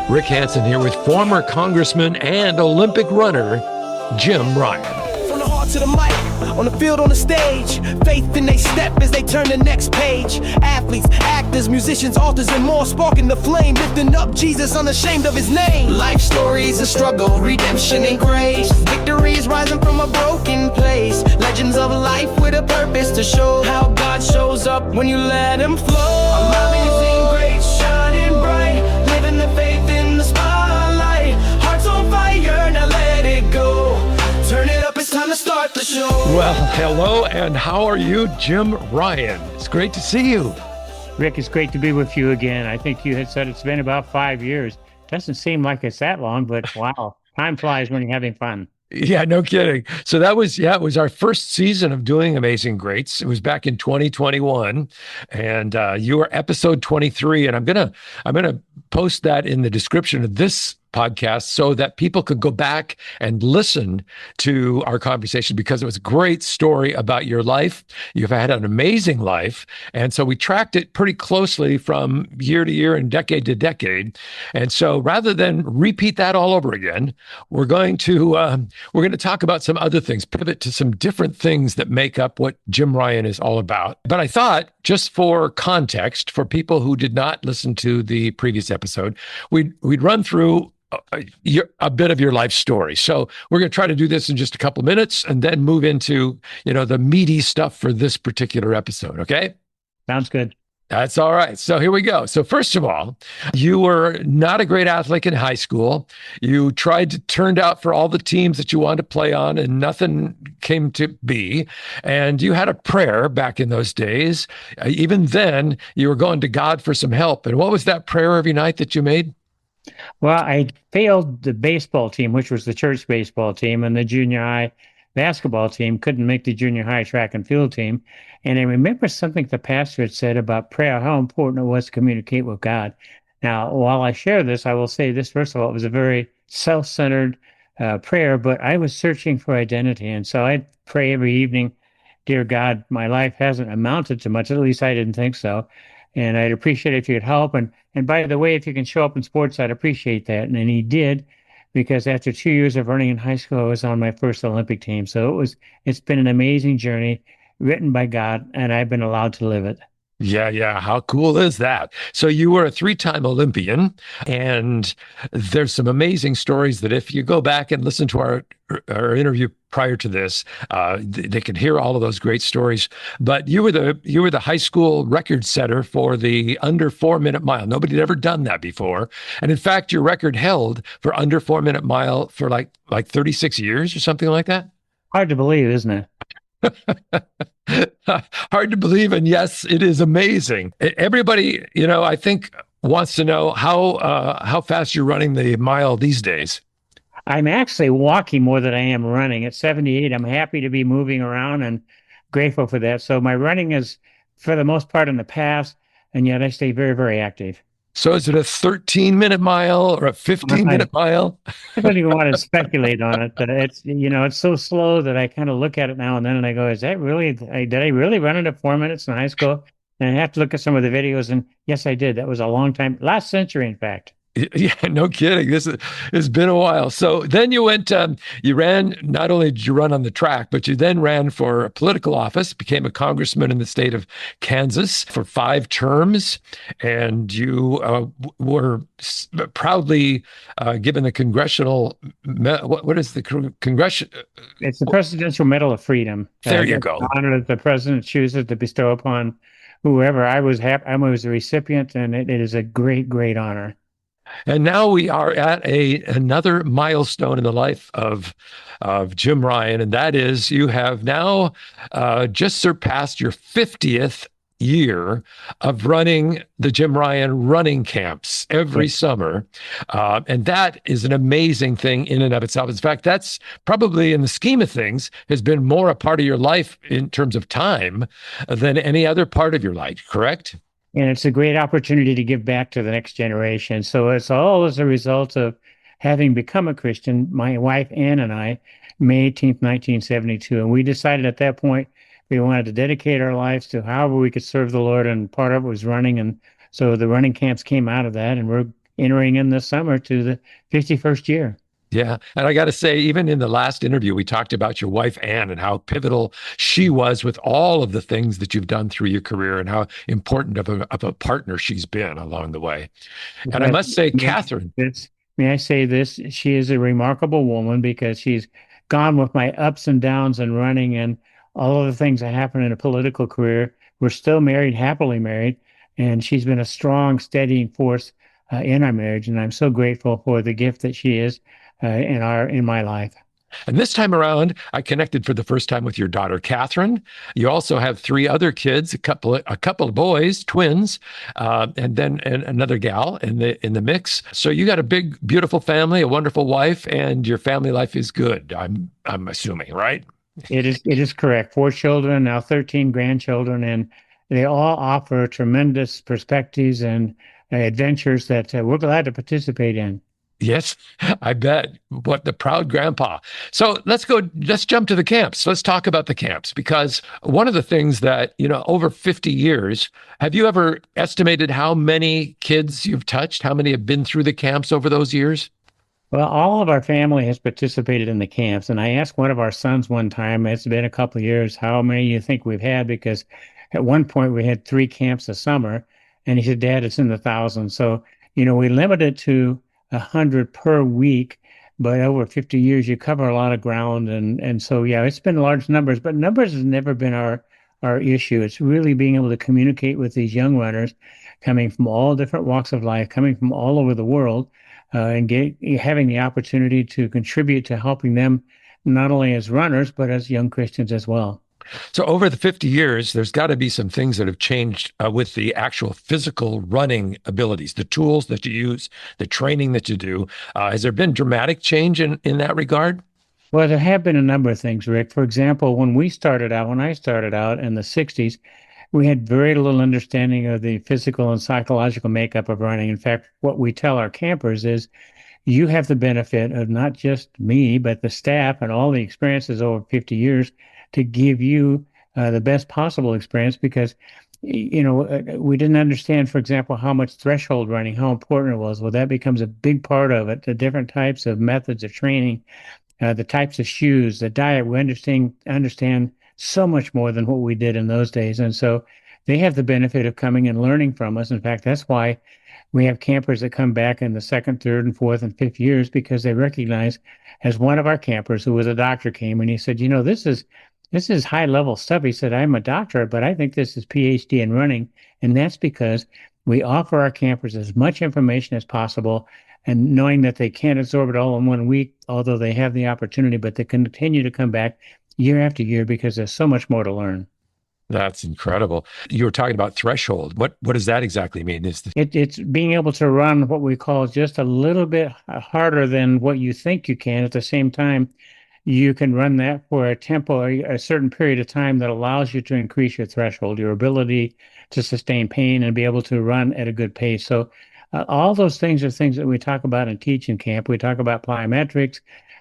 Rick Hansen here with former Congressman and Olympic runner, Jim Ryun. From the heart to the mic, on the field, on the stage, faith in they step as they turn the next page. Athletes, actors, musicians, authors, and more, sparking the flame, lifting up Jesus unashamed of his name. Life stories of struggle, redemption, and grace. Victories rising from a broken place. Legends of life with a purpose to show how God shows up when you let him flow. Amazing grace, shining bright, living the faith in the spotlight. Hearts on fire, now let it go. Turn it up, it's time to start the show. Well, hello, and how are you, Jim Ryun? It's great to see you. Rick, it's great to be with you again. I think you had said it's been about 5 years. Doesn't seem like it's that long, but wow, time flies when you're having fun. Yeah, no kidding. So that was, it was our first season of doing Amazing Greats. It was back in 2021, and you were episode 23, and I'm gonna post that in the description of this podcast so that people could go back and listen to our conversation, because it was a great story about your life. You've had an amazing life. And so we tracked it pretty closely from year to year and decade to decade. And so rather than repeat that all over again, we're going to talk about some other things, pivot to some different things that make up what Jim Ryun is all about. But I thought, just for context, for people who did not listen to the previous episode, we'd run through a bit of your life story. So we're going to try to do this in just a couple of minutes and then move into, the meaty stuff for this particular episode. Okay? Sounds good. That's all right. So here we go. So first of all, you were not a great athlete in high school. You turned out for all the teams that you wanted to play on, and nothing came to be. And you had a prayer back in those days. Even then, you were going to God for some help. And what was that prayer every night that you made? Well, I failed the baseball team, which was the church baseball team, and the junior high basketball team couldn't make the junior high track and field team. And I remember something the pastor had said about prayer, how important it was to communicate with God. Now, while I share this, I will say this, first of all, it was a very self-centered prayer, but I was searching for identity. And so I'd pray every evening, dear God, my life hasn't amounted to much, at least I didn't think so. And I'd appreciate it if you could help. And by the way, if you can show up in sports, I'd appreciate that. And he did, because after 2 years of running in high school, I was on my first Olympic team. So it's been an amazing journey written by God, and I've been allowed to live it. Yeah. How cool is that? So you were a 3-time Olympian, and there's some amazing stories that if you go back and listen to our interview prior to this, they can hear all of those great stories. But you were the high school record setter for the under 4-minute mile. Nobody had ever done that before. And in fact, your record held for under 4-minute mile for like 36 years or something like that. Hard to believe, isn't it? Hard to believe, and yes, it is amazing. Everybody, I think wants to know how fast you're running the mile these days. I'm actually walking more than I am running. At 78, I'm happy to be moving around and grateful for that. So my running is, for the most part, in the past, and yet I stay very, very active. So is it a 13-minute mile or a 15-minute mile? I don't even want to speculate on it, but it's so slow that I kind of look at it now and then and I go, did I really run it at 4 minutes in high school? And I have to look at some of the videos, and yes, I did. That was a long time, last century, in fact. Yeah, no kidding. It's been a while. So then you went, you ran, not only did you run on the track, but you then ran for a political office, became a congressman in the state of Kansas for 5 terms. And you were proudly given the congressional, what is the congressional? It's the Presidential Medal of Freedom. There you go. The honor that the president chooses to bestow upon whoever. I was the recipient, and it is a great, great honor. And now we are at another milestone in the life of Jim Ryun, and that is you have now just surpassed your 50th year of running the Jim Ryun Running Camps every summer. And that is an amazing thing in and of itself. In fact, that's probably, in the scheme of things, has been more a part of your life in terms of time than any other part of your life, correct? And it's a great opportunity to give back to the next generation. So it's all as a result of having become a Christian, my wife, Ann, and I, May 18th, 1972. And we decided at that point we wanted to dedicate our lives to however we could serve the Lord. And part of it was running. And so the running camps came out of that. And we're entering in this summer to the 51st year. Yeah. And I got to say, even in the last interview, we talked about your wife, Ann, and how pivotal she was with all of the things that you've done through your career and how important of a partner she's been along the way. And I But must say, may I, Catherine, this, may I say this? She is a remarkable woman because she's gone with my ups and downs and running and all of the things that happen in a political career. We're still married, happily married, and she's been a strong, steadying force in our marriage. And I'm so grateful for the gift that she is in my life. and this time around, I connected for the first time with your daughter, Catherine. You also have three other kids, a couple of boys, twins, and another gal in the mix. So you got a big, beautiful family, a wonderful wife, and your family life is good. I'm assuming, right? It is correct. Four children, now 13 grandchildren, and they all offer tremendous perspectives and adventures that we're glad to participate in. Yes, I bet. What the proud grandpa. So let's jump to the camps. Let's talk about the camps because one of the things that, over 50 years, have you ever estimated how many kids you've touched? How many have been through the camps over those years? Well, all of our family has participated in the camps, and I asked one of our sons one time, it's been a couple of years, how many you think we've had? Because at one point we had three camps a summer, and he said, Dad, it's in the thousands. So, we limit it to 100 per week, but over 50 years you cover a lot of ground, and so yeah, it's been large numbers, but numbers has never been our issue. It's really being able to communicate with these young runners coming from all different walks of life, coming from all over the world and having the opportunity to contribute to helping them not only as runners, but as young Christians as well. So over the 50 years, there's got to be some things that have changed with the actual physical running abilities, the tools that you use, the training that you do. Has there been dramatic change in that regard? Well, there have been a number of things, Rick. For example, when I started out in the 60s, we had very little understanding of the physical and psychological makeup of running. In fact, what we tell our campers is you have the benefit of not just me, but the staff and all the experiences over 50 years to give you the best possible experience because, we didn't understand, for example, how much threshold running, how important it was. Well, that becomes a big part of it. The different types of methods of training, the types of shoes, the diet. We understand so much more than what we did in those days. And so they have the benefit of coming and learning from us. In fact, that's why we have campers that come back in the second, third, and fourth, and fifth years because they recognize, as one of our campers who was a doctor came and he said, this is high level stuff. He said, I'm a doctor, but I think this is PhD in running. And that's because we offer our campers as much information as possible and knowing that they can't absorb it all in one week, although they have the opportunity, but they continue to come back year after year because there's so much more to learn. That's incredible. You were talking about threshold. What does that exactly mean? It's being able to run what we call just a little bit harder than what you think you can. At the same time, you can run that for a tempo, a certain period of time that allows you to increase your threshold, your ability to sustain pain and be able to run at a good pace. So all those things are things that we talk about and teach in camp. We talk about plyometrics.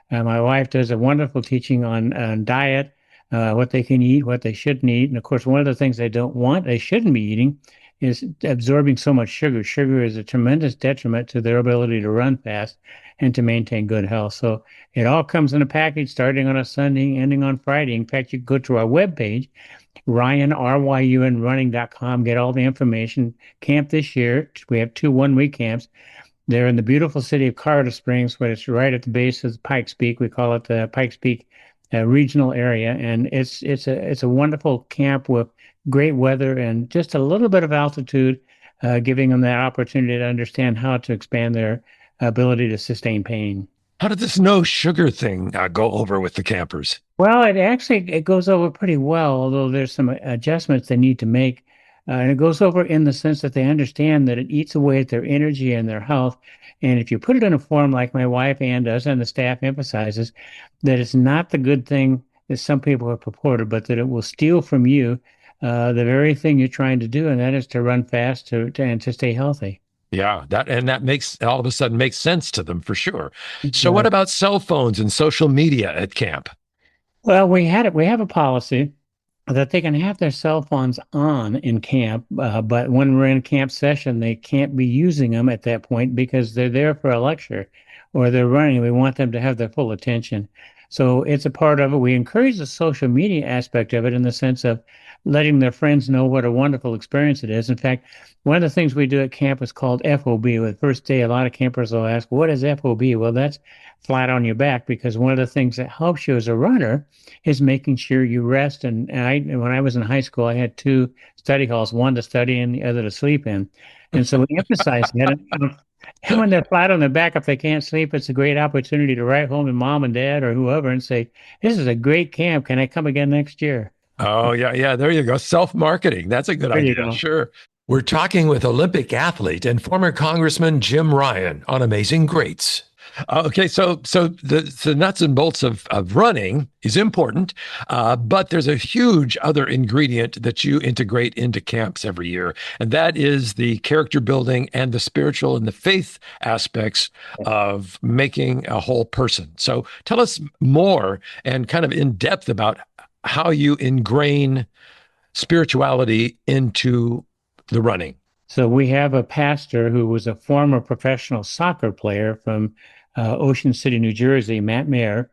My wife does a wonderful teaching on diet, what they can eat, what they shouldn't eat. And of course, one of the things they shouldn't be eating is absorbing so much sugar. Sugar is a tremendous detriment to their ability to run fast and to maintain good health. So it all comes in a package starting on a Sunday, ending on Friday. In fact, you can go to our webpage, RyunRunning.com, get all the information. Camp this year, we have 2 one-week camps. They're in the beautiful city of Colorado Springs, but it's right at the base of Pikes Peak. We call it the Pikes Peak regional area, and it's a wonderful camp with great weather and just a little bit of altitude, giving them that opportunity to understand how to expand their ability to sustain pain. How did this no sugar thing go over with the campers? Well, it goes over pretty well, although there's some adjustments they need to make. And it goes over in the sense that they understand that it eats away at their energy and their health. And if you put it in a form like my wife Ann does, and the staff emphasizes, that it's not the good thing that some people have purported, but that it will steal from you the very thing you're trying to do, and that is to run fast and to stay healthy. Yeah, that makes all of a sudden makes sense to them for sure. So what about cell phones and social media at camp? Well, we have a policy that they can have their cell phones on in camp, but when we're in camp session, they can't be using them at that point because they're there for a lecture or they're running. We want them to have their full attention. So it's a part of it. We encourage the social media aspect of it in the sense of letting their friends know what a wonderful experience it is. In fact, one of the things we do at camp is called FOB. With first day, a lot of campers will ask, "What is FOB?" Well, that's flat on your back because one of the things that helps you as a runner is making sure you rest. When I was in high school, I had two study halls, one to study and the other to sleep in. And so we emphasize that. And when they're flat on their back, if they can't sleep, it's a great opportunity to write home to mom and dad or whoever and say, "This is a great camp. Can I come again next year?" Oh, yeah, yeah. There you go. Self-marketing. That's a good There you idea. go. Sure. We're talking with Olympic athlete and former Congressman Jim Ryan on Amazing Greats. Okay, so the nuts and bolts of running is important, but there's a huge other ingredient that you integrate into camps every year, and that is the character building and the spiritual and the faith aspects of making a whole person. So tell us more and kind of in depth about how you ingrain spirituality into the running. So we have a pastor who was a former professional soccer player from Ocean City, New Jersey, Matt Mayer.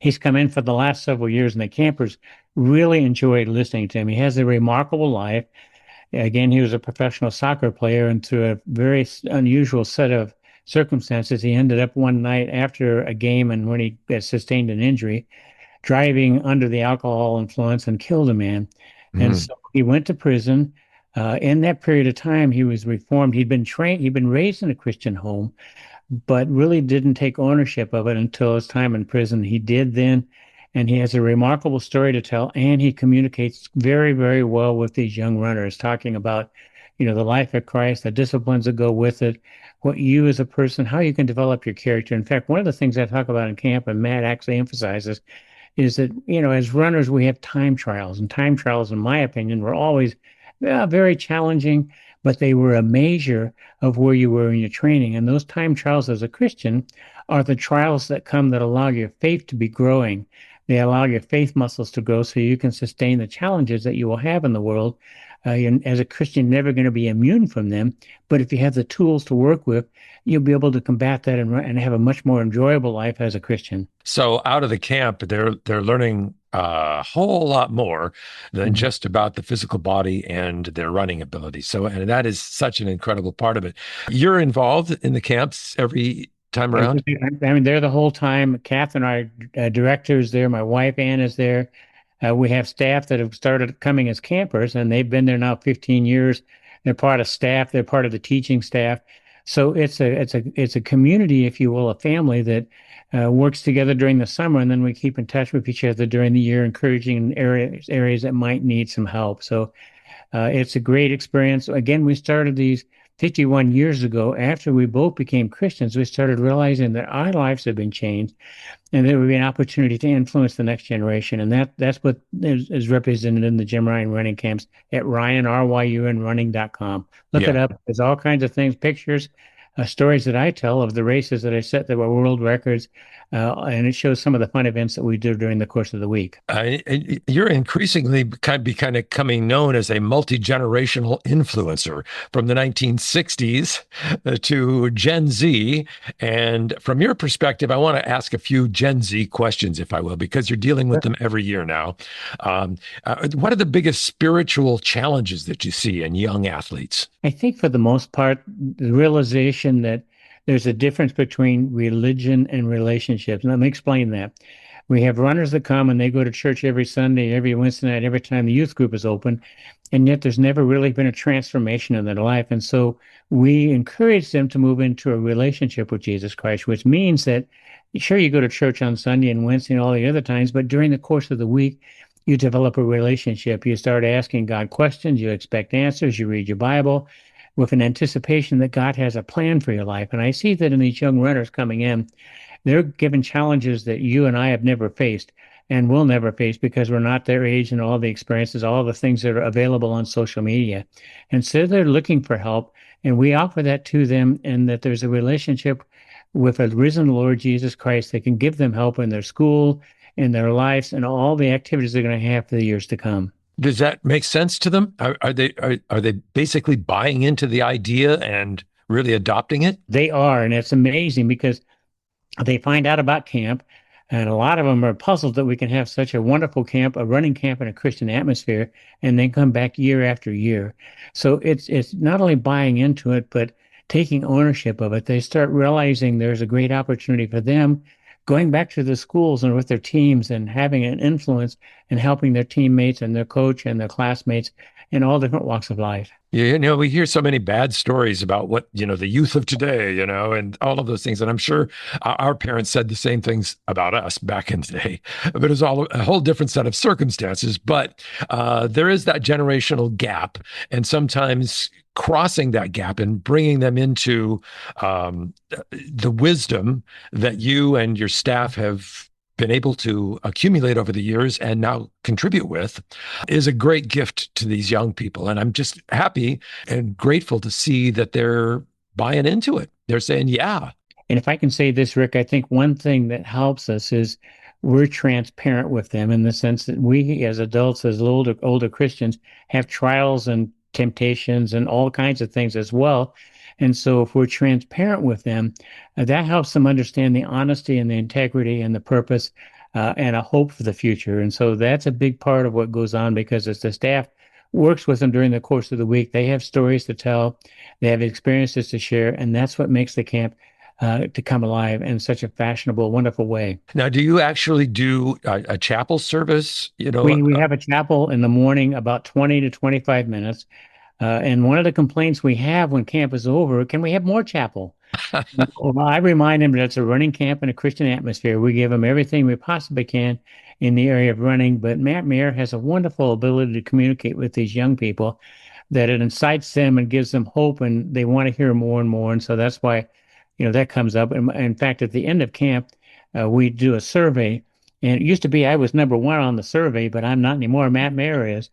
He's come in for the last several years, and the campers really enjoyed listening to him. He has a remarkable life. Again, he was a professional soccer player, and through a very unusual set of circumstances, he ended up one night after a game and when he sustained an injury, driving under the alcohol influence and killed a man. And Mm. so he went to prison. In that period of time, he was reformed. He'd been raised in a Christian home, but really didn't take ownership of it until his time in prison. He did then, and he has a remarkable story to tell, and he communicates very, very well with these young runners, talking about, the life of Christ, the disciplines that go with it, what you as a person, how you can develop your character. In fact, one of the things I talk about in camp, and Matt actually emphasizes, is that, as runners, we have time trials, and time trials, in my opinion, were always very challenging, but they were a measure of where you were in your training. And those time trials as a Christian are the trials that come that allow your faith to be growing. They allow your faith muscles to grow so you can sustain the challenges that you will have in the world. As a Christian, you're never going to be immune from them. But if you have the tools to work with, you'll be able to combat that and have a much more enjoyable life as a Christian. So out of the camp, they're learning a whole lot more than Mhm. just about the physical body and their running ability. So, and that is such an incredible part of it. You're involved in the camps every time around? I mean, they're the whole time. Kath and our director is there. My wife, Ann, is there. We have staff that have started coming as campers, and they've been there now 15 years. They're part of staff. They're part of the teaching staff. So it's a community, if you will, a family that works together during the summer, and then we keep in touch with each other during the year, encouraging areas that might need some help. So it's a great experience. Again, we started these 51 years ago. After we both became Christians, we started realizing that our lives have been changed and there would be an opportunity to influence the next generation. And that's what is represented in the Jim Ryun Running Camps at RyanRyunRunning.com. Look Yeah. it up. There's all kinds of things, pictures, stories that I tell of the races that I set that were world records. And it shows some of the fun events that we do during the course of the week. You're increasingly kind of coming known as a multi-generational influencer from the 1960s to Gen Z. And from your perspective, I want to ask a few Gen Z questions, if I will, because you're dealing with them every year now. What are the biggest spiritual challenges that you see in young athletes? I think for the most part, the realization that there's a difference between religion and relationships. And let me explain that. We have runners that come and they go to church every Sunday, every Wednesday night, every time the youth group is open, and yet there's never really been a transformation in their life. And so we encourage them to move into a relationship with Jesus Christ, which means that sure, you go to church on Sunday and Wednesday and all the other times, but during the course of the week, you develop a relationship. You start asking God questions, you expect answers, you read your Bible with an anticipation that God has a plan for your life. And I see that in these young runners coming in, they're given challenges that you and I have never faced and will never face because we're not their age and all the experiences, all the things that are available on social media. And so they're looking for help, and we offer that to them, and that there's a relationship with a risen Lord Jesus Christ that can give them help in their school, in their lives and all the activities they're going to have for the years to come. Does that make sense to them? Are they basically buying into the idea and really adopting it? They are, and it's amazing because they find out about camp, and a lot of them are puzzled that we can have such a wonderful camp, a running camp in a Christian atmosphere, and then come back year after year. So it's not only buying into it, but taking ownership of it. They start realizing there's a great opportunity for them going back to the schools and with their teams and having an influence and helping their teammates and their coach and their classmates in all different walks of life. Yeah, we hear so many bad stories about what, the youth of today, and all of those things. And I'm sure our parents said the same things about us back in the day, but it was all a whole different set of circumstances. But there is that generational gap, and sometimes crossing that gap and bringing them into the wisdom that you and your staff have been able to accumulate over the years and now contribute with is a great gift to these young people. And I'm just happy and grateful to see that they're buying into it. They're saying, yeah. And if I can say this, Rick, I think one thing that helps us is we're transparent with them in the sense that we as adults, as older Christians, have trials and temptations and all kinds of things as well. And so if we're transparent with them, that helps them understand the honesty and the integrity and the purpose and a hope for the future. And so that's a big part of what goes on, because as the staff works with them during the course of the week, they have stories to tell, they have experiences to share, and that's what makes the camp to come alive in such a fashionable, wonderful way. Now, do you actually do a chapel service? We have a chapel in the morning, about 20 to 25 minutes. And one of the complaints we have when camp is over, can we have more chapel? Well, I remind them that it's a running camp in a Christian atmosphere. We give them everything we possibly can in the area of running. But Matt Mayer has a wonderful ability to communicate with these young people that it incites them and gives them hope, and they want to hear more and more. And so that's why, that comes up. And in fact, at the end of camp, we do a survey. And it used to be I was number one on the survey, but I'm not anymore. Matt Mayer is.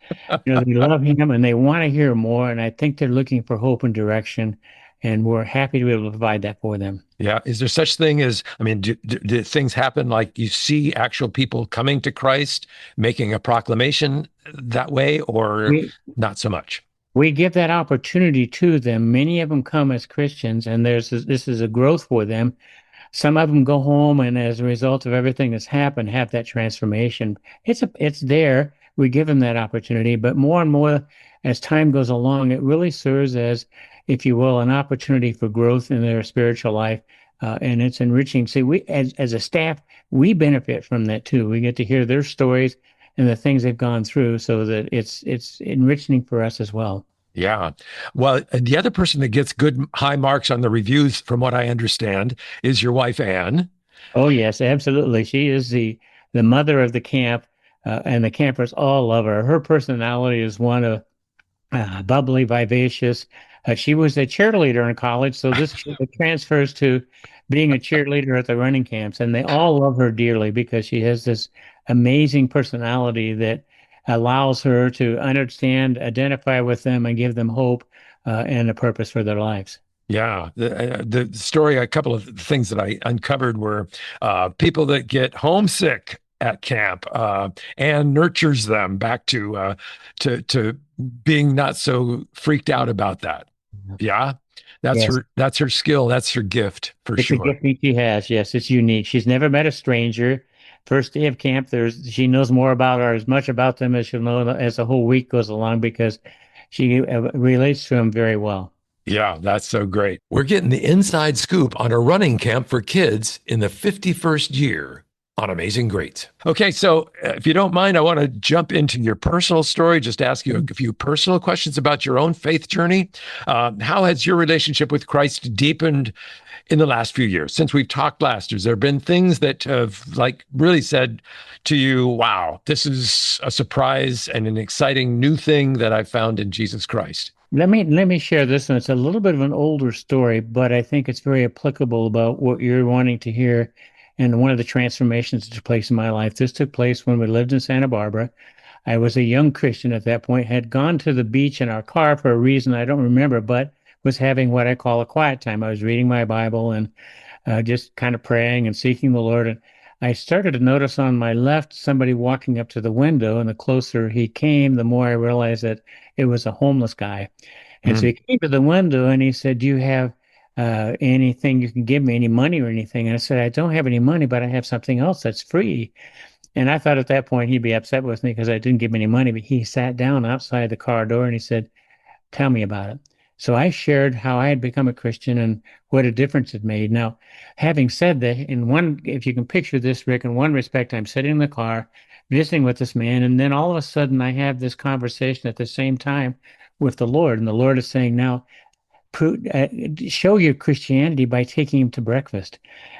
They love him and they want to hear more. And I think they're looking for hope and direction. And we're happy to be able to provide that for them. Yeah. Is there such thing as, do things happen like you see actual people coming to Christ, making a proclamation that way, or not so much? We give that opportunity to them. Many of them come as Christians, and this is a growth for them. Some of them go home, and as a result of everything that's happened, have that transformation. It's there. We give them that opportunity, but more and more as time goes along, it really serves as, if you will, an opportunity for growth in their spiritual life, and it's enriching. See, we as a staff, we benefit from that too. We get to hear their stories and the things they've gone through, so that it's enriching for us as well. Yeah. Well, the other person that gets good high marks on the reviews, from what I understand, is your wife, Anne. Oh, yes, absolutely. She is the mother of the camp, and the campers all love her. Her personality is one of bubbly, vivacious. She was a cheerleader in college, so this transfers to being a cheerleader at the running camps. And they all love her dearly because she has this amazing personality that allows her to understand, identify with them, and give them hope and a purpose for their lives. Yeah. The story, a couple of things that I uncovered were people that get homesick at camp, and nurtures them back to being not so freaked out about that. Yeah. That's her skill. That's her gift for sure. It's a gift she has. Yes, it's unique. She's never met a stranger. First day of camp, she knows more about, or as much about them as she'll know as the whole week goes along, because she relates to them very well. Yeah, that's so great. We're getting the inside scoop on a running camp for kids in the 51st year on Amazing Greats. Okay, so if you don't mind, I want to jump into your personal story, just ask you a few personal questions about your own faith journey. How has your relationship with Christ deepened in the last few years? Since we've talked last, has there been things that have really said to you, wow, this is a surprise and an exciting new thing that I found in Jesus Christ? Let me share this one. It's a little bit of an older story, but I think it's very applicable about what you're wanting to hear. And one of the transformations that took place in my life, this took place when we lived in Santa Barbara. I was a young Christian at that point, had gone to the beach in our car for a reason I don't remember, but was having what I call a quiet time. I was reading my Bible and just kind of praying and seeking the Lord. And I started to notice on my left somebody walking up to the window, and the closer he came, the more I realized that it was a homeless guy. And so he Mm. came to the window and he said, "Do you have anything you can give me, any money or anything?" And I said, "I don't have any money, but I have something else that's free." And I thought at that point he'd be upset with me because I didn't give him any money, but he sat down outside the car door and he said, "Tell me about it." So I shared how I had become a Christian and what a difference it made. Now, having said that, if you can picture this, Rick, in one respect, I'm sitting in the car visiting with this man, and then all of a sudden I have this conversation at the same time with the Lord, and the Lord is saying, "Now, show your Christianity by taking him to breakfast."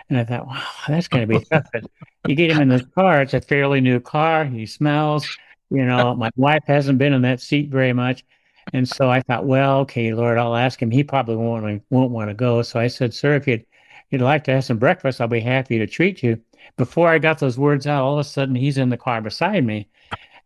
And I thought, wow, that's going to be tough. But you get him in this car. It's a fairly new car. He smells, my wife hasn't been in that seat very much. And so I thought, well, okay, Lord, I'll ask him. He probably won't want to go. So I said, "Sir, if you'd like to have some breakfast, I'll be happy to treat you." Before I got those words out, all of a sudden he's in the car beside me.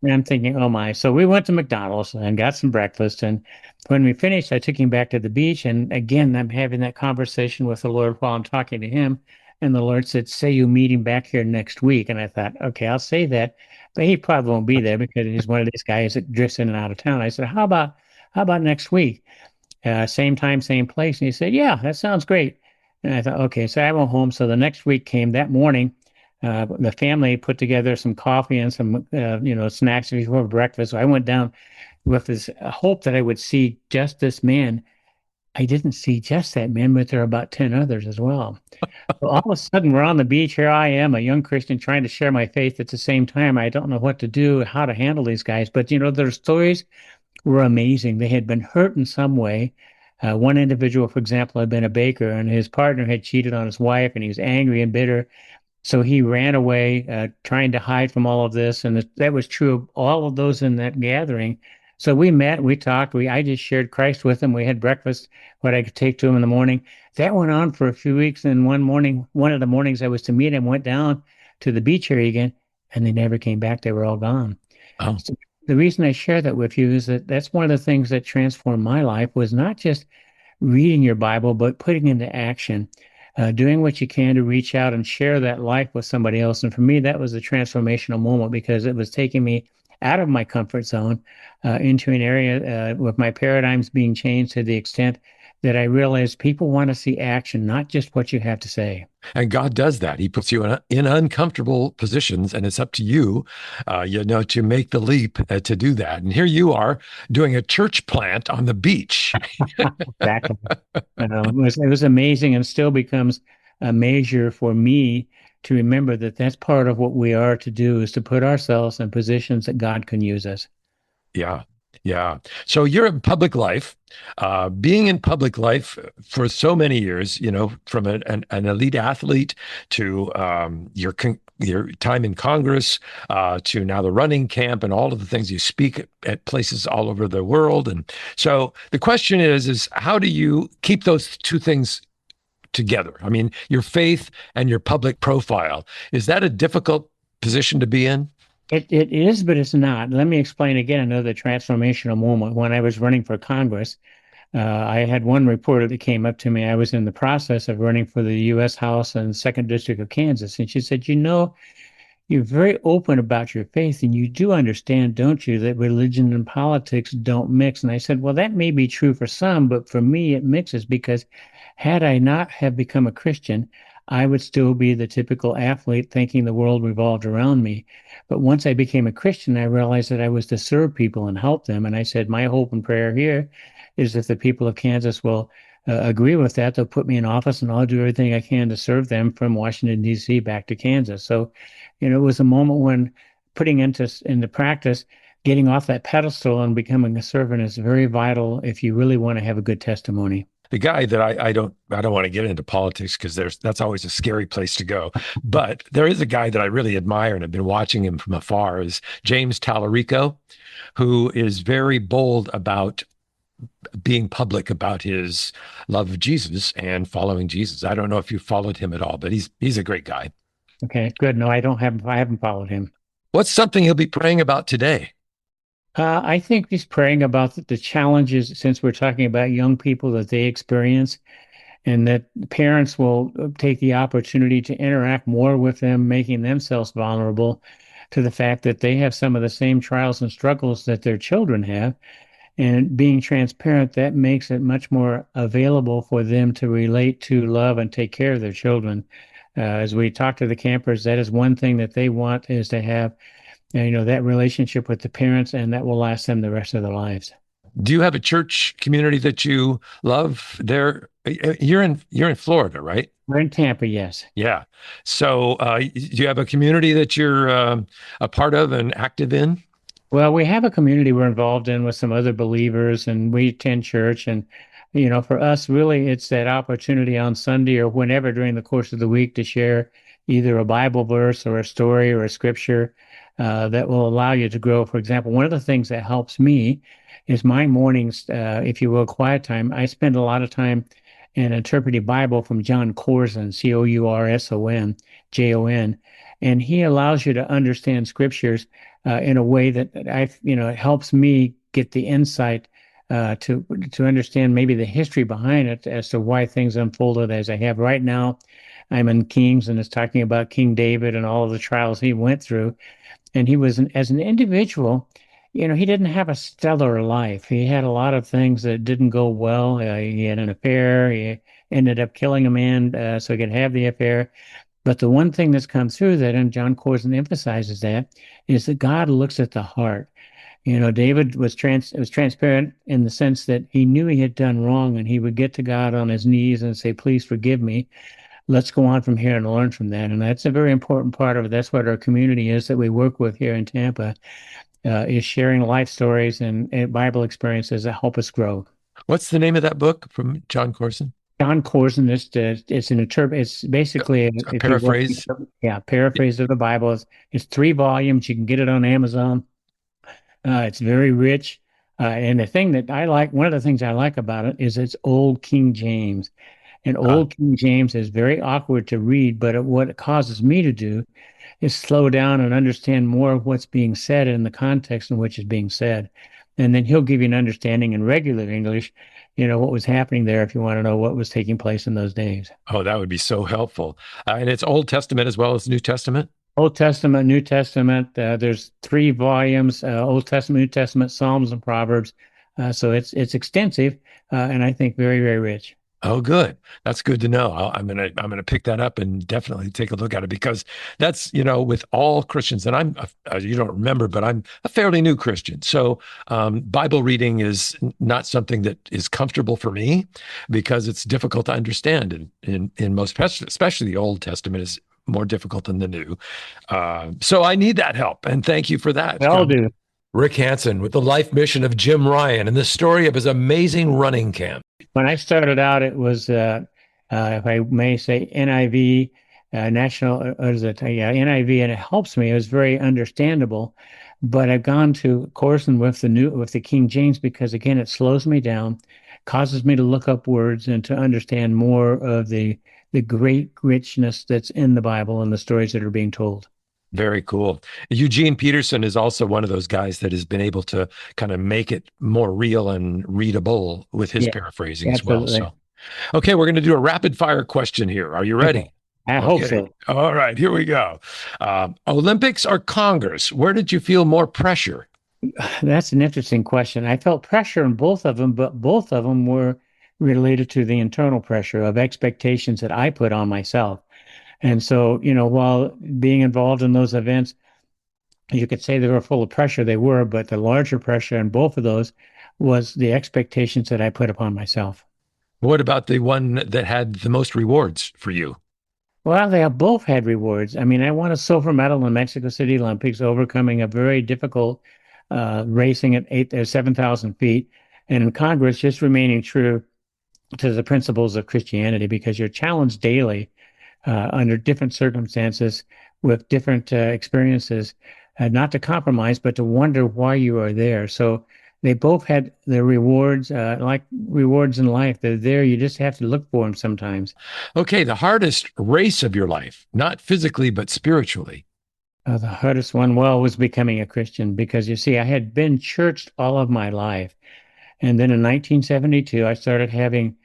And I'm thinking, oh my. So we went to McDonald's and got some breakfast. And when we finished, I took him back to the beach. And again, I'm having that conversation with the Lord while I'm talking to him. And the Lord said, "Say you meet him back here next week." And I thought, okay, I'll say that. But he probably won't be there because he's one of these guys that drifts in and out of town. I said, how about next week? Same time, same place. And he said, "Yeah, that sounds great." And I thought, okay, so I went home. So the next week came that morning. The family put together some coffee and some, snacks before breakfast. So I went down with this hope that I would see just this man. I didn't see just that man, but there are about 10 others as well. So all of a sudden, we're on the beach. Here I am, a young Christian trying to share my faith at the same time. I don't know what to do, how to handle these guys. But, their stories were amazing. They had been hurt in some way. One individual, for example, had been a baker, and his partner had cheated on his wife, and he was angry and bitter. So he ran away, trying to hide from all of this, and that was true of all of those in that gathering. So we met, we talked, I just shared Christ with him. We had breakfast, what I could take to him in the morning. That went on for a few weeks, and one of the mornings I was to meet him, went down to the beach area again, and they never came back. They were all gone. Oh, So the reason I share that with you is that that's one of the things that transformed my life was not just reading your Bible, but putting into action, doing what you can to reach out and share that life with somebody else. And for me, that was a transformational moment because it was taking me out of my comfort zone into an area with my paradigms being changed to the extent that I realized people want to see action, not just what you have to say. and God does that. He puts you in uncomfortable positions, and it's up to you, to make the leap to do that. And here you are doing a church plant on the beach. Exactly. It was amazing and still becomes a measure for me to remember that that's part of what we are to do is to put ourselves in positions that God can use us. Yeah. Yeah. So you're in public life, being in public life for so many years, from an elite athlete to your time in Congress, to now the running camp and all of the things you speak at places all over the world. And so the question is how do you keep those two things together? I mean, your faith and your public profile, is that a difficult position to be in? It is, but it's not. Let me explain again another transformational moment. When I was running for Congress, I had one reporter that came up to me. I was in the process of running for the U.S. House and Second District of Kansas, and she said, "You're very open about your faith, and you do understand, don't you, that religion and politics don't mix?" And I said, "Well, that may be true for some, but for me, it mixes because had I not have become a Christian, I would still be the typical athlete thinking the world revolved around me. But once I became a Christian, I realized that I was to serve people and help them. And I said, my hope and prayer here is that the people of Kansas will agree with that. They'll put me in office and I'll do everything I can to serve them from Washington, D.C. back to Kansas." So, it was a moment when putting into practice, getting off that pedestal and becoming a servant is very vital if you really want to have a good testimony. The guy that I don't want to get into politics because that's always a scary place to go. But there is a guy that I really admire and have been watching him from afar is James Tallarico, who is very bold about being public about his love of Jesus and following Jesus. I don't know if you followed him at all, but he's a great guy. Okay, good. No, I haven't followed him. What's something he'll be praying about today? I think he's praying about the challenges, since we're talking about young people that they experience. and that parents will take the opportunity to interact more with them, making themselves vulnerable to the fact that they have some of the same trials and struggles that their children have. And being transparent, that makes it much more available for them to relate to, love, and take care of their children. As we talk to the campers, that is one thing that they want is to have, that relationship with the parents, and that will last them the rest of their lives. Do you have a church community that you love there? You're in Florida, right? We're in Tampa, yes. Yeah. So, do you have a community that you're a part of and active in? Well, we have a community we're involved in with some other believers, and we attend church. And, for us, really, it's that opportunity on Sunday or whenever during the course of the week to share either a Bible verse or a story or a scripture that will allow you to grow. For example, one of the things that helps me is my mornings, if you will, quiet time. I spend a lot of time in interpreting Bible from John Corzon, Courson, Jon. And he allows you to understand scriptures in a way that it helps me get the insight to understand maybe the history behind it as to why things unfolded as I have right now. I'm in Kings, and it's talking about King David and all of the trials he went through. And he was, as an individual, he didn't have a stellar life. He had a lot of things that didn't go well. He had an affair. He ended up killing a man so he could have the affair. But the one thing that's come through that, and John Corzon emphasizes that, is that God looks at the heart. David was transparent in the sense that he knew he had done wrong, and he would get to God on his knees and say, "Please forgive me. Let's go on from here and learn from that." And that's a very important part of it. That's what our community is that we work with here in Tampa, is sharing life stories and Bible experiences that help us grow. What's the name of that book from John Corson? John Corzon it's basically A if you will, paraphrase. yeah, paraphrase of the Bible. It's 3 volumes. You can get it on Amazon. It's very rich. And one of the things I like about it is it's old King James. And Uh, old King James is very awkward to read, but what it causes me to do is slow down and understand more of what's being said in the context in which it's being said. And then he'll give you an understanding in regular English, what was happening there if you want to know what was taking place in those days. oh, that would be so helpful. And it's Old Testament as well as New Testament. Old Testament, New Testament, there's 3 volumes, Old Testament, New Testament, Psalms and Proverbs. So it's extensive, and I think very, very rich. Oh, good. That's good to know. I'm gonna pick that up and definitely take a look at it because that's with all Christians, and you don't remember, but I'm a fairly new Christian, so Bible reading is not something that is comfortable for me because it's difficult to understand, and in most, especially the Old Testament is more difficult than the New. So I need that help, and thank you for that. We all do. Rick Hansen with the life mission of Jim Ryan and the story of his amazing running camp. When I started out, it was, if I may say, NIV, National, what is it? Yeah, NIV, and it helps me. It was very understandable. But I've gone to Corson with the King James because, again, it slows me down, causes me to look up words and to understand more of the great richness that's in the Bible and the stories that are being told. Very cool. Eugene Peterson is also one of those guys that has been able to kind of make it more real and readable with his Yeah, paraphrasing as well. absolutely. So, okay, we're going to do a rapid fire question here. Are you ready? Okay. I hope Okay. so. All right, here we go. Olympics or Congress? Where did you feel more pressure? That's an interesting question. I felt pressure in both of them, but both of them were related to the internal pressure of expectations that I put on myself. And so, while being involved in those events, you could say they were full of pressure. They were, but the larger pressure in both of those was the expectations that I put upon myself. What about the one that had the most rewards for you? Well, they have both had rewards. I mean, I won a silver medal in Mexico City Olympics, overcoming a very difficult racing at 7,000 feet. And in Congress, just remaining true to the principles of Christianity, because you're challenged daily under different circumstances with different experiences, not to compromise, but to wonder why you are there. So they both had their rewards, like rewards in life. They're there. You just have to look for them sometimes. Okay, the hardest race of your life, not physically, but spiritually. The hardest one, well, was becoming a Christian because you see, I had been churched all of my life. And then in 1972, I started having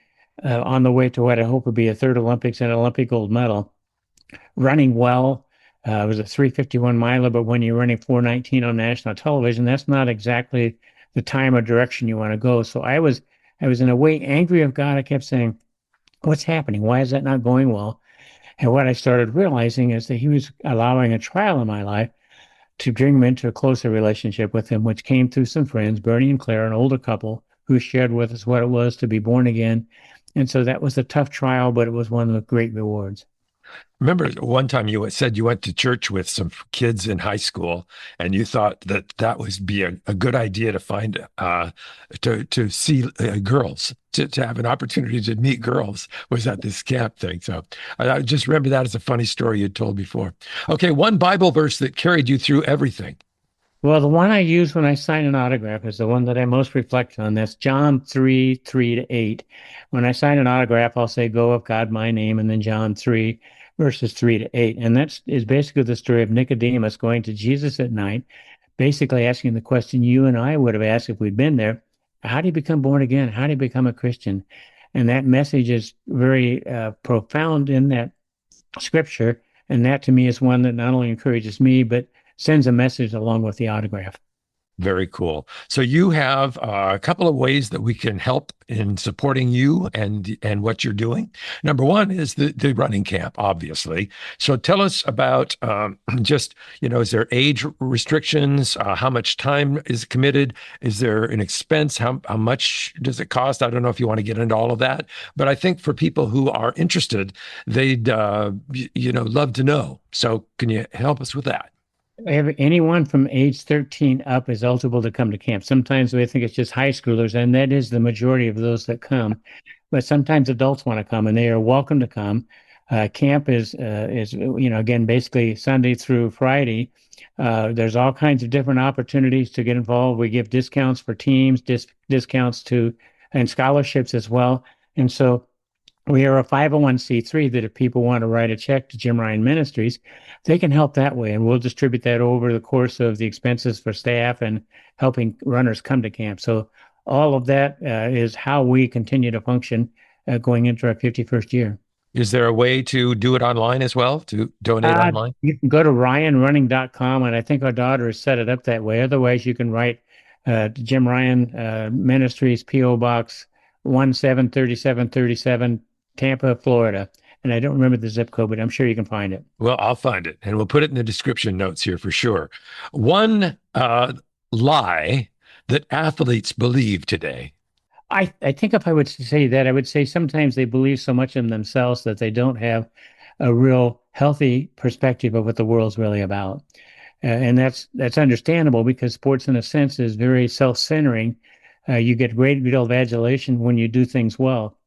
on the way to what I hope would be a third Olympics and Olympic gold medal. Running well. It was a 351 miler, but when you're running 419 on national television, that's not exactly the time or direction you want to go. So I was in a way angry of God. I kept saying, "What's happening? Why is that not going well?" And what I started realizing is that He was allowing a trial in my life to bring me into a closer relationship with Him, which came through some friends, Bernie and Claire, an older couple, who shared with us what it was to be born again. And so that was a tough trial, but it was one of the great rewards. Remember one time you said you went to church with some kids in high school, and you thought that that would be a good idea to find to see girls, to have an opportunity to meet girls was at this camp thing. So I just remember that as a funny story you'd told before. Okay, one Bible verse that carried you through everything. Well, the one I use when I sign an autograph is the one that I most reflect on. That's John 3, 3 to 8. When I sign an autograph, I'll say, "Go of God, my name," and then John 3, verses 3 to 8. And that is basically the story of Nicodemus going to Jesus at night, basically asking the question you and I would have asked if we'd been there. How do you become born again? How do you become a Christian? And that message is very profound in that scripture. And that to me is one that not only encourages me, but sends a message along with the autograph. Very cool. So you have a couple of ways that we can help in supporting you and what you're doing. Number one is the running camp, obviously. So tell us about just, is there age restrictions? How much time is committed? Is there an expense? How much does it cost? I don't know if you want to get into all of that, but I think for people who are interested, they'd, love to know. So can you help us with that? Anyone from age 13 up is eligible to come to camp. Sometimes we think it's just high schoolers, and that is the majority of those that come. But sometimes adults want to come, and they are welcome to come. Camp is again, basically Sunday through Friday. There's all kinds of different opportunities to get involved. We give discounts for teams, discounts and scholarships as well. And so we are a 501c3 that if people want to write a check to Jim Ryun Ministries, they can help that way. And we'll distribute that over the course of the expenses for staff and helping runners come to camp. So all of that is how we continue to function going into our 51st year. Is there a way to do it online as well, to donate online? You can go to ryanrunning.com, and I think our daughter has set it up that way. Otherwise, you can write Jim Ryun Ministries, P.O. Box 173737, Tampa, Florida. And I don't remember the zip code, but I'm sure you can find it. Well, I'll find it, and we'll put it in the description notes here for sure. One lie that athletes believe today. I think if I would say that, I would say sometimes they believe so much in themselves that they don't have a real healthy perspective of what the world's really about. And that's understandable because sports, in a sense, is very self-centering. You get great deal of adulation when you do things well.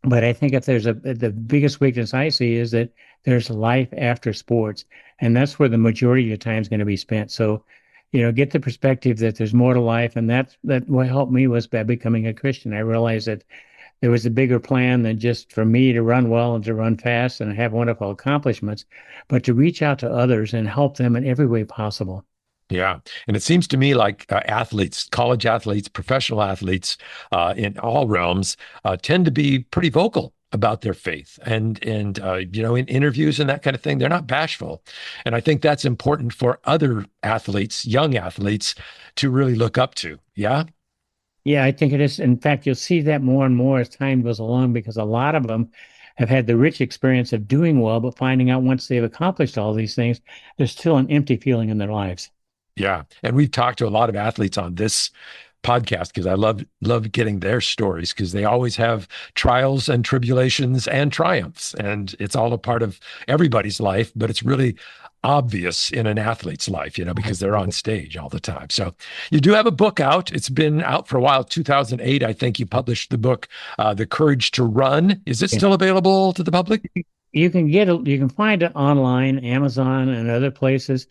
But I think if the biggest weakness I see is that there's life after sports, and that's where the majority of your time is going to be spent. So, get the perspective that there's more to life, and that what helped me was by becoming a Christian. I realized that there was a bigger plan than just for me to run well and to run fast and have wonderful accomplishments, but to reach out to others and help them in every way possible. Yeah. And it seems to me like athletes, college athletes, professional athletes in all realms tend to be pretty vocal about their faith and in interviews and that kind of thing. They're not bashful. And I think that's important for other athletes, young athletes, to really look up to. Yeah. Yeah, I think it is. In fact, you'll see that more and more as time goes along because a lot of them have had the rich experience of doing well, but finding out once they've accomplished all these things, there's still an empty feeling in their lives. Yeah. And we've talked to a lot of athletes on this podcast because I love getting their stories because they always have trials and tribulations and triumphs. And it's all a part of everybody's life, but it's really obvious in an athlete's life, because they're on stage all the time. So you do have a book out. It's been out for a while. 2008, I think you published the book, The Courage to Run. Is it still available to the public? You can find it online, Amazon and other places.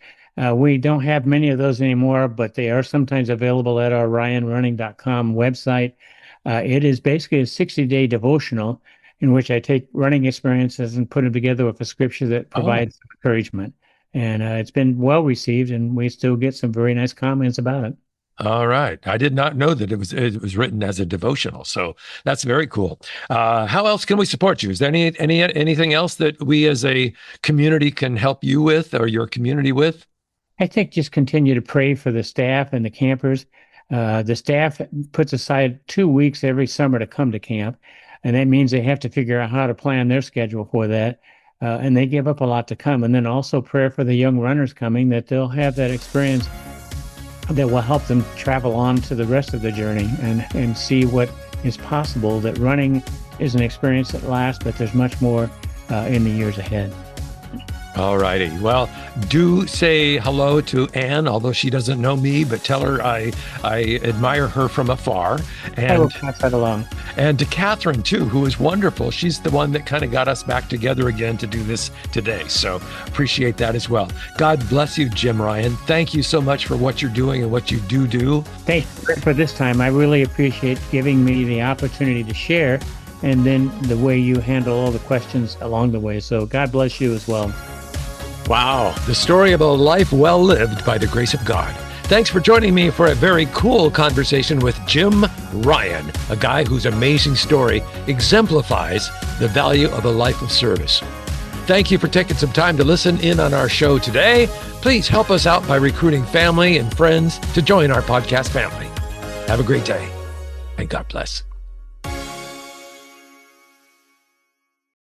We don't have many of those anymore, but they are sometimes available at our ryanrunning.com website. It is basically a 60-day devotional in which I take running experiences and put them together with a scripture that provides encouragement. And it's been well received, and we still get some very nice comments about it. All right. I did not know that it was written as a devotional. So that's very cool. How else can we support you? Is there anything else that we as a community can help you with, or your community with? I think just continue to pray for the staff and the campers. The staff puts aside 2 weeks every summer to come to camp, and that means they have to figure out how to plan their schedule for that. And they give up a lot to come. And then also prayer for the young runners coming, that they'll have that experience that will help them travel on to the rest of the journey and see what is possible, that running is an experience that lasts, but there's much more in the years ahead. All righty. Well, do say hello to Anne, although she doesn't know me, but tell her I admire her from afar. I will pass that along. And to Catherine, too, who is wonderful. She's the one that kind of got us back together again to do this today. So appreciate that as well. God bless you, Jim Ryun. Thank you so much for what you're doing and what you do. Thank you for this time. I really appreciate giving me the opportunity to share, and then the way you handle all the questions along the way. So God bless you as well. Wow. The story of a life well lived by the grace of God. Thanks for joining me for a very cool conversation with Jim Ryun, a guy whose amazing story exemplifies the value of a life of service. Thank you for taking some time to listen in on our show today. Please help us out by recruiting family and friends to join our podcast family. Have a great day, and God bless.